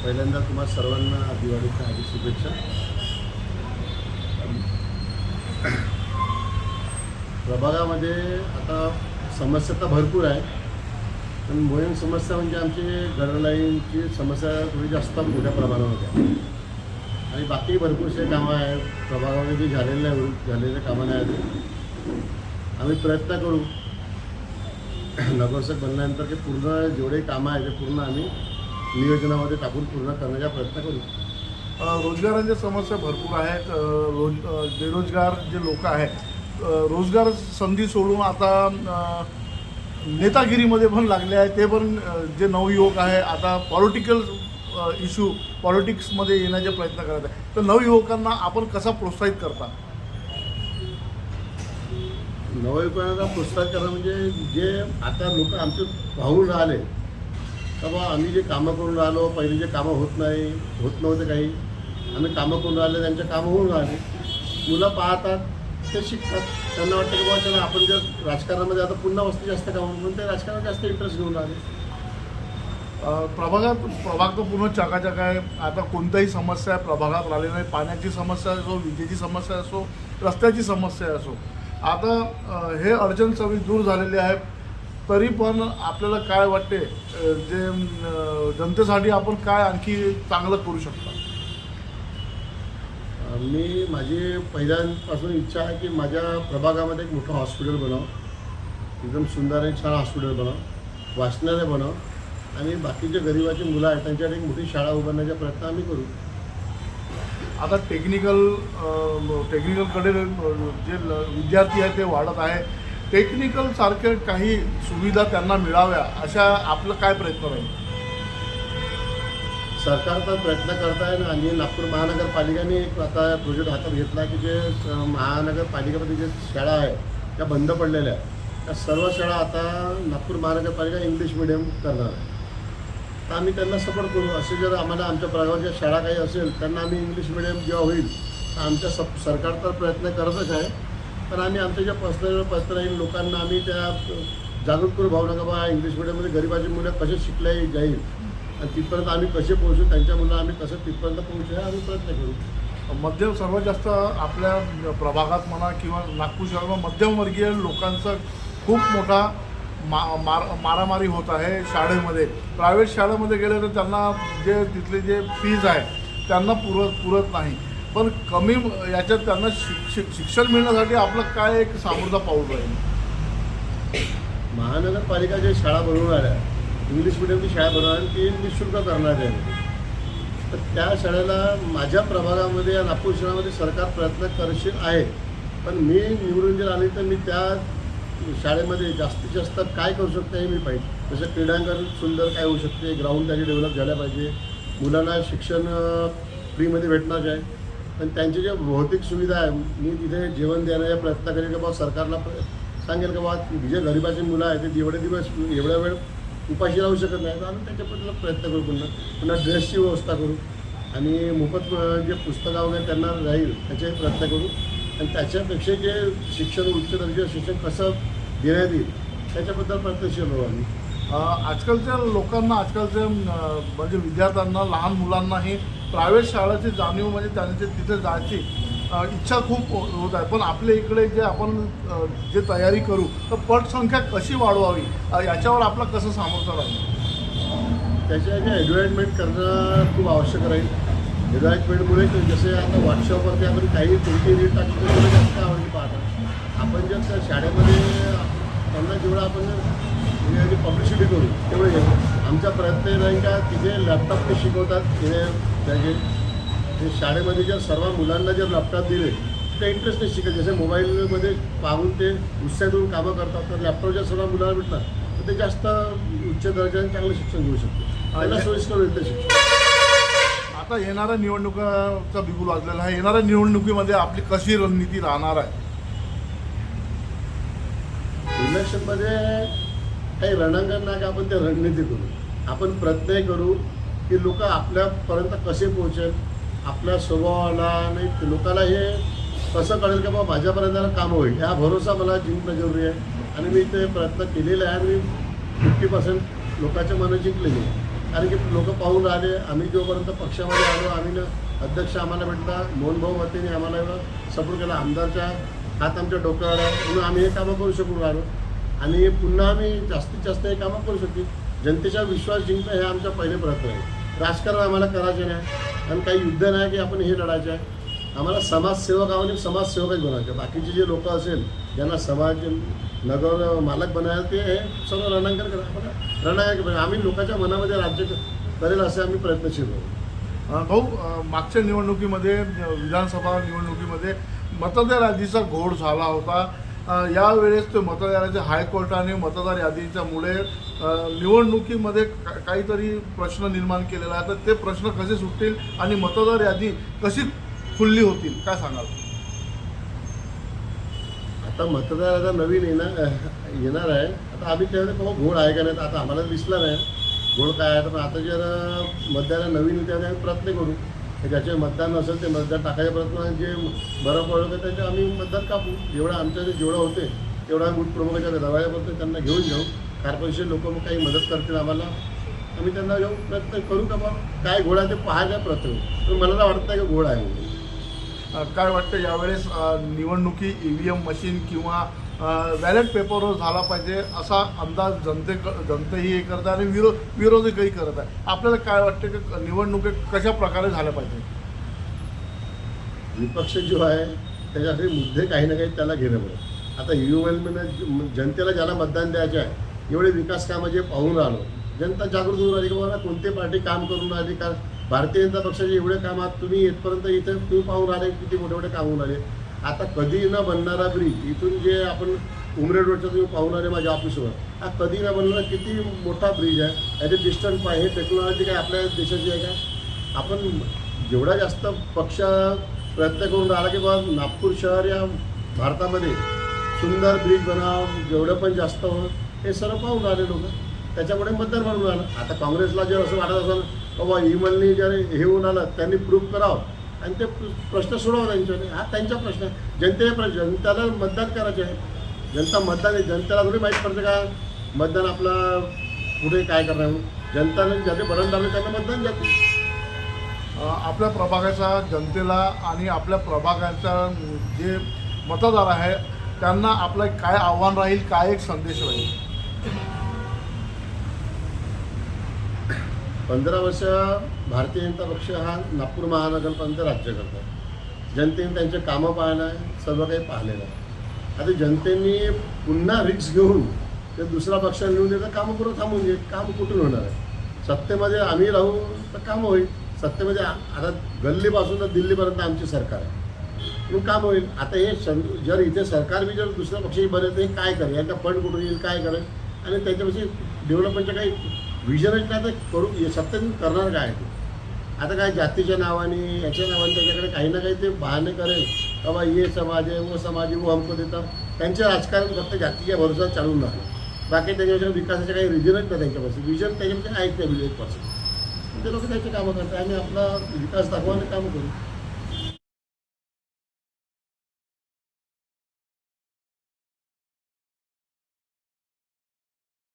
पहिल्यांदा तुम्हा सर्वांना दिवाळीच्या हार्दिक शुभेच्छा. प्रभागामध्ये आता समस्या तर भरपूर आहे, पण मोहीम समस्या म्हणजे आमची गटर समस्या थोडी जास्त मोठ्या प्रमाणामध्ये आहे. आणि बाकी भरपूरसे कामं आहेत प्रभागामध्ये जे झालेले कामं नाही आहेत. आम्ही प्रयत्न करू नगरसेवक बनल्यानंतर की पूर्ण जेवढे कामं आहेत ते पूर्ण आम्ही नियोजनामध्ये टाकून पूर्ण करण्याचा प्रयत्न करू. रोजगारांच्या समस्या भरपूर आहेत. बेरोजगार जे लोक आहेत रोजगार संधी सोडून आता नेतागिरीमध्ये पण लागले आहे. ते पण जे नवयुवक आहे आता पॉलिटिक्समध्ये येण्याचे प्रयत्न करत आहे. तर नवयुवकांना आपण कसा प्रोत्साहित करता? नवयुवकांना प्रोत्साहित करणं म्हणजे जे आता लोक आमचे पाहून राहिले का बा आम्ही जे कामं करून राहिलो, पहिले जे कामं होत नव्हते काही, आम्ही कामं करून राहिले, त्यांचे कामं होऊन राहिले. मुलं पाहतात, ते शिकतात, त्यांना वाटतं की बाबा चला आपण जर राजकारणामध्ये आता पुन्हा वस्ती जास्त कामं म्हणून ते राजकारणात जास्त इंटरेस्ट घेऊन राहिले. प्रभाग तर पूर्ण चकाचक आहे. आता कोणत्याही समस्या प्रभागात राहिली नाही. पाण्याची समस्या असो, विजेची समस्या असो, रस्त्याची समस्या असो. आता हे अडचण सगळी दूर झालेली आहे. तरी पण आपल्याला काय वाटते जे जनतेसाठी आपण काय आणखी चांगलं करू शकता? माझी पहिल्यापासून इच्छा आहे की माझ्या प्रभागामध्ये एक मोठं हॉस्पिटल बनावं, एकदम सुंदर आणि छान हॉस्पिटल बनावं, वाचनालय बनावं आणि बाकीचे गरिबाची मुलं आहेत त्यांच्यासाठी एक मोठी शाळा उभारण्याचा प्रयत्न आम्ही करू. आता टेक्निकलकडे जे विद्यार्थी आहेत ते वाढत आहे. टेक्निकलसारखे काही सुविधा त्यांना मिळाव्या अशा आपलं काय प्रयत्न राहील? सरकार तर प्रयत्न करत आहे ना. आणि नागपूर महानगरपालिकेने एक आता प्रोजेक्ट हातात घेतला की जे महानगरपालिकेमध्ये जे शाळा आहे त्या बंद पडलेल्या आहेत, त्या सर्व शाळा आता नागपूर महानगरपालिका इंग्लिश मिडियम करणार आहे. तर आम्ही त्यांना सपोर्ट करू. असे जर आम्हाला आमच्या प्रभागाच्या शाळा काही असेल त्यांना आम्ही इंग्लिश मिडियम जेव्हा होईल तर आमच्या सरकार तर प्रयत्न करतच आहे, पण आम्ही आमच्या ज्या पर्सनल लोकांना आम्ही त्या जागरूक करू भावना का बा इंग्लिश मिडियममध्ये गरिबाची मुलं कसे शिकल्या जाईल आणि तिथपर्यंत आम्ही कसे पोहोचू, त्यांच्या मुलं आम्ही कसं तिथपर्यंत पोहोचू हे आम्ही प्रयत्न करू. सर्वात जास्त आपल्या प्रभागात म्हणा किंवा नागपूर शहरात मध्यमवर्गीय लोकांचा खूप मोठा मारामारी होत आहे शाळेमध्ये. प्रायव्हेट शाळेमध्ये गेले तर त्यांना जे तिथले जे फीज आहे त्यांना पुरत नाही. पण कमी याच्यात त्यांना शिक्षण मिळण्यासाठी आपलं काय एक सामोरचा पाऊल राहील? महानगरपालिका जे शाळा बनवून आल्या, इंग्लिश मिडियमची शाळा बनवणार आणि ती निःशुल्क करणार आहे. तर त्या शाळेला माझ्या प्रभागामध्ये या नागपूर शहरामध्ये सरकार प्रयत्न करशील आहे, पण मी निवडून जर आले तर मी त्या शाळेमध्ये जास्तीत जास्त काय करू शकतो हे मी पाहिजे. जसं क्रीडांगण सुंदर काय होऊ शकते, ग्राउंड त्याचे डेव्हलप झाल्या पाहिजे, मुलांना शिक्षण फ्रीमध्ये भेटणार आहे. पण त्यांची जे भौतिक सुविधा आहे मी तिथे जेवण देण्याचा प्रयत्न करेन की बाबा सरकारला सांगेल की बाबा जे गरिबाची मुलं आहेत ते एवढ्या वेळ उपाशी राहू शकत नाही, तर आम्ही त्याच्याबद्दल प्रयत्न करू. पुन्हा ड्रेसची व्यवस्था करू आणि मोफत जे पुस्तकं वगैरे त्यांना राहील त्याचे प्रयत्न करू. आणि त्याच्यापेक्षा जे शिक्षण उच्च दर्जाचं शिक्षण कसं देण्यात येईल त्याच्याबद्दल प्रयत्नशील राहू आम्ही. आजकालच्या लोकांना म्हणजे विद्यार्थ्यांना लहान मुलांनाही प्रायव्हेट शाळेची जाणीव म्हणजे त्यांची तिथे जायची इच्छा खूप होत आहे. पण आपल्या इकडे जे आपण जे तयारी करू तर पटसंख्या कशी वाढवावी याच्यावर आपलं कसं सामर्थ्य राहील? त्याच्या ॲडव्हर्टाइजमेंट करणं खूप आवश्यक राहील. ॲडव्हर्टाइजमेंटमुळे जसे आता व्हॉट्सअपवरती आपण काही कोणती रील टाकतो त्याला जास्त आवडली पाहतात. आपण जर त्या शाळेमध्ये त्यांना जेवढं आपण पब्लिसिटी करू तेवढं येईल. आमचा प्रयत्न राहील का तिथे लॅपटॉप ते शिकवतात त्याचे ते शाळेमध्ये जर सर्व मुलांना जर लॅपटॉप दिले ते इंटरेस्टने शिकेल. जसे मोबाईलमध्ये पाहून ते उत्साहातून कामं करतात, तर लॅपटॉप जर सर्व मुलांना भेटणार तर ते जास्त उच्च दर्जाने चांगलं शिक्षण घेऊ शकते. त्याला सोयीस्कर होईल ते शिक्षण. आता येणाऱ्या निवडणुकाचा बिगुल वाजलेला आहे. येणाऱ्या निवडणुकीमध्ये आपली कशी रणनीती राहणार आहे? इलेक्शनमध्ये काही रणांगण नाही का आपण ते रणनीती करू. आपण प्रयत्नही करू की लोक आपल्यापर्यंत कसे पोहोचेल, आपल्या स्वभावाला आणि लोकांना हे कसं कळेल की बाबा माझ्यापर्यंत काम होईल ह्या भरोसा मला जिंकणं जरुरी आहे. आणि मी ते प्रयत्न केलेला आहे आणि मी 50% लोकांच्या मनं जिंकलेली आहे. कारण की लोक पाहून राहिले. आम्ही जोपर्यंत पक्षामध्ये आलो, आम्ही ना अध्यक्ष आम्हाला भेटला, मोहनभाऊ मतेने आम्हाला सपोर्ट केला, आमदारच्या हात आमच्या डोक्यावर आहे, म्हणून आम्ही हे कामं करू शकून राहिलो आणि पुन्हा आम्ही जास्तीत जास्त हे कामं करू शकतो. जनतेचा विश्वास जिंकणं हे आमचा पहिले प्रयत्न आहे. राजकारण आम्हाला करायचे नाही आणि काही युद्ध नाही की आपण हे लढायचं आहे. आम्हाला समाजसेवक आणि समाजसेवकच बनायचे. बाकीचे जे लोक असेल ज्यांना समाज नगर मालक बनायला ते हे सर्व रणांकन करा. आम्हाला रणांकन आम्ही लोकांच्या मनामध्ये राज्य करेल असे आम्ही प्रयत्नशील आहोत. भाऊ, मागच्या निवडणुकीमध्ये विधानसभा निवडणुकीमध्ये मतदार यादीचा घोळ झाला होता. यावेळेस ते मतदार यादी हायकोर्टाने मतदार यादीच्यामुळे निवडणुकीमध्ये काहीतरी प्रश्न निर्माण केलेला आहे. तर ते प्रश्न कसे सुटतील आणि मतदार यादी कशी खुल्ली होतील, काय सांगाल? आता मतदार आता नवीन येणार आहे. आता आम्ही त्यामध्ये बाबा घोळ आहे का नाही आता आम्हाला दिसला नाही घोळ काय आहे. तर आता जर मतदार नवीन त्याने आम्ही प्रयत्न करू. ज्याचे मतदान नसेल ते मतदान टाकायचा प्रयत्न जे बरं पडलं तर त्याचे आम्ही मतदान कापू. जेवढं आमच्याकडे जेवढं होते तेवढा बूथ प्रमुखाच्या दरवाजापर्यंत त्यांना घेऊन जाऊ. कॉर्पोरेशन लोक मग काही मदत करतील आम्हाला, आम्ही त्यांना घेऊन प्रयत्न करू का बा काय घोळ आहे ते पाहायचा प्रयत्न करू. पण मला वाटत नाही की घोळ आहे म्हणून. काय वाटतं यावेळेस निवडणुकी EVM मशीन किंवा बॅलेट पेपरवर झाला पाहिजे असा अंदाज जनतेही हे करत आहे आणि विरोधकही करत आहे. आपल्याला काय वाटतं की निवडणुकी कशा प्रकारे झाल्या पाहिजे? विपक्ष जो आहे त्याच्यासाठी मुद्दे काही ना काही त्याला घेणं पडेल. आता EVM जनतेला ज्याला मतदान द्यायचे आहे एवढे विकास कामं जे पाहून राहिलो, जनता जागृत होऊन राहिली की बाबा कोणते पार्टी काम करून राहिली. का भारतीय जनता पक्षाचे एवढे कामात तुम्ही येतपर्यंत इथं तुम्ही पाहून राहिले किती मोठे मोठे काम होऊन राहिले. आता कधी न बनणारा ब्रिज इथून जे आपण उमरेड रोडचा तुम्ही पाहून आले माझ्या ऑफिसवर, हा कधी न बनणारा किती मोठा ब्रिज आहे. याचे डिस्टन्स आहे, हे टेक्नॉलॉजी काय आपल्या देशाची आहे का? आपण जेवढा जास्त पक्ष प्रयत्न करून राहिला की बाबा नागपूर शहर या भारतामध्ये सुंदर ब्रिज बनाव, जेवढं पण जास्त हो हे सर्व पाहून राहिले लोक, त्याच्यामुळे मतदार म्हणून राहिलं. आता काँग्रेसला जर असं वाटत असेल बाबा इमलनी जर हे होऊन आलं त्यांनी प्रूव्ह करावं आणि ते प्रश्न सोडवा त्यांच्याने, हा त्यांचा प्रश्न आहे. जनतेला मतदान करायचे आहे. जनता मतदान जनतेला थोडी माहीत पडते का मतदान आपला पुढे काय करणार म्हणून. जनताने ज्याचे बटन दाबले त्यांना मतदान जाते. आपल्या प्रभागाच्या जनतेला आणि आपल्या प्रभागाच्या जे मतदार आहे त्यांना आपलं काय आव्हान राहील, काय एक संदेश राहील? 15 वर्ष भारतीय जनता पक्ष हा नागपूर महानगरपर्यंत राज्य करतो. जनतेने त्यांचे कामं पाहणं आहे, सर्व काही पाहिलेलं आहे. आता जनतेने पुन्हा रिक्स घेऊन ते दुसरा पक्ष निवडून देतं कामं पुरं थांबून घे. काम कुठून होणार आहे? सत्तेमध्ये आम्ही राहू तर कामं होईल. सत्तेमध्ये आता गल्लीपासून तर दिल्लीपर्यंत आमची सरकार आहे, मग काम होईल. आता हे जर इथे सरकार बी जर दुसऱ्या पक्षाची बनेल तर हे काय करेल, याचा फंड कुठून येईल, काय करेल आणि त्याच्यापाशी डेव्हलपमेंटचं काही विजनच नाही तर करू सत्तेत करणार काय ते. आता काय जातीच्या नावाने याच्या नावाने त्याच्याकडे काही ना काही ते बहाणे करेल बाबा ये समाज आहे वो समाज आहे वो हमको देतात. त्यांचे राजकारण फक्त जातीच्या भरोसा चालून राहणार. बाकी त्याच्यापेक्षा विकासाचे काही रिजनच नाही त्यांच्यापासून. विजन त्याच्यामध्ये आहेत नाही 1% ते लोक त्याचे कामं करतात. आम्ही आपला विकास दाखवण्याचे कामं करू.